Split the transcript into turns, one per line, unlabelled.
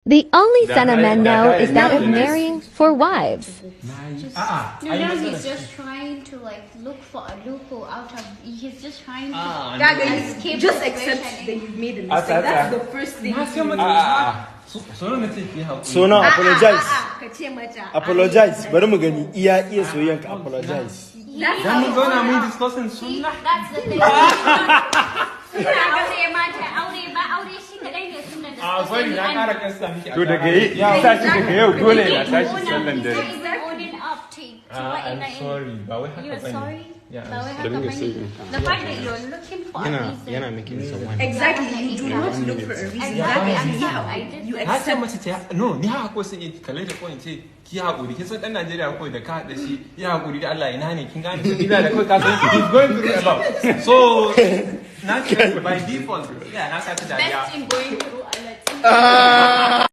The only son of men know is that of marrying for wives.
No, he's just trying to like look for a loophole out of. He's just trying to escape.
Just accept that you've made a mistake. That's the first thing.
So now apologize. Apologize. Bari mu gani iya soyayyan ka apologize.
That's the thing.
To daga yau dole na tashi sallan dare.
I'm sorry.
You're sorry?
Yeah,
The fact that you're looking for a reason.
Yana making someone.
Exactly. You do not look for a reason. Exactly. You
Na ce
accept.
mace ta no ni haka ko sai kalle da ko in ce ki hakuri kin san dan Najeriya ko da ka da shi ya hakuri da Allah ina ne kin gane sabila da kai ka san he's going through a lot so naturally by default yeah na sa ta dariya
Best in going through a lot.